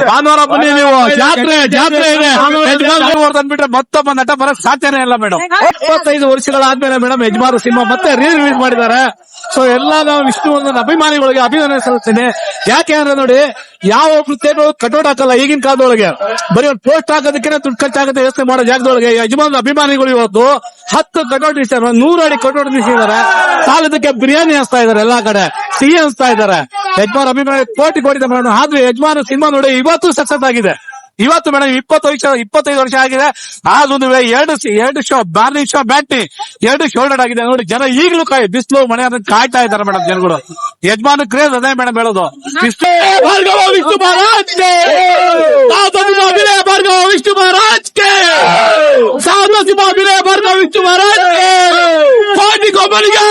ಭಾನುವಾರ ಬನ್ನಿ ನೀವು, ಜಾತ್ರೆ ಇದೆ. ಅಂದ್ಬಿಟ್ರೆ ಮತ್ತೊಬ್ಬ ನಟ ಬರಕ್ ಸಾಧ್ಯನೇ ಇಲ್ಲ ಮೇಡಮ್. 25 ವರ್ಷಗಳಾದ್ಮೇಲೆ ಮೇಡಮ್ ಯಜಮಾನ ಸಿನಿಮಾ ಮತ್ತೆ ರಿಲೀಸ್ ಮಾಡಿದ್ದಾರೆ. ಸೊ ಎಲ್ಲ ನಾವು ವಿಷ್ಣುವರ್ಧನ್ ಅಭಿಮಾನಿಗಳಿಗೆ ಅಭಿನಂದನೆ ಸಲ್ಲಿಸ್ತೀನಿ. ಯಾಕೆ ಅಂದ್ರೆ ನೋಡಿ, ಯಾವ ಒಬ್ರು ಕಟೌಟ್ ಹಾಕಲ್ಲ ಈಗಿನ ಕಾಲದೊಳಗೆ. ಬರೀ ಒಂದು ಪೋಸ್ಟ್ ಹಾಕೋದಕ್ಕೆ ದುಡ್ಡು ಖರ್ಚಾಗುತ್ತೆ ಯೋಚನೆ ಮಾಡೋ ಜಾಗದೊಳಗೆ ಯಜಮಾನ ಅಭಿಮಾನಿಗಳು ಇವತ್ತು 10 ಕಟೌಟ್ ಇರ್ತಾರೆ, 100 ಅಡಿ ಕಟೌಟ್ ನಿಲ್ಸಿದ್ದಾರೆ. ಸಾಲದಕ್ಕೆ ಬಿರಿಯಾನಿ ಹಂಚ್ತಾ ಇದಾರೆ, ಎಲ್ಲಾ ಕಡೆ ಸಿಹಿ ಹಂಚ್ತಾ ಇದಾರೆ. ಯಜಮಾನ ಅಭಿಮಾನಿ ಕೋಟಿ ಮೇಡಮ್. ಆದ್ರೆ ಯಜಮಾನ ಸಿನಿಮಾ ನೋಡಿ ಇವತ್ತು ಸಕ್ಸಸ್ ಆಗಿದೆ. ಇವತ್ತು ಮೇಡಮ್ 25 ವರ್ಷ ಆಗಿದೆ. ಆದ್ರೂ ಎರಡು ಶೋ ಮಾರ್ನಿಂಗ್ ಶೋ ಬ್ಯಾಟಿ 2 ಶೋಲ್ಡರ್ ಆಗಿದೆ ನೋಡಿ. ಜನ ಈಗಲೂ ಬಿಸಿಲು ಮನೆ ಕಾಯ್ತಾ ಇದ್ದಾರೆ ಮೇಡಮ್ ಜನಗಳು. ಯಜಮಾನ ಕ್ರೇಜ್ ಅದೇ ಮೇಡಮ್ ಹೇಳೋದು. ಭಾರ್ಗವ ವಿಷ್ಣು ಮಹಾರಾಜ್ ಗೆ, ಭಾರ್ಗವ ವಿಷ್ಣು ಮಹಾರಾಜ್ ಗೆ, ಭಾರ್ಗವ ವಿಷ್ಣು ಮಹಾರಾಜ್ ಗೆ, ಪಾರ್ಟಿಗೊಬ್ಬನಿಗೆ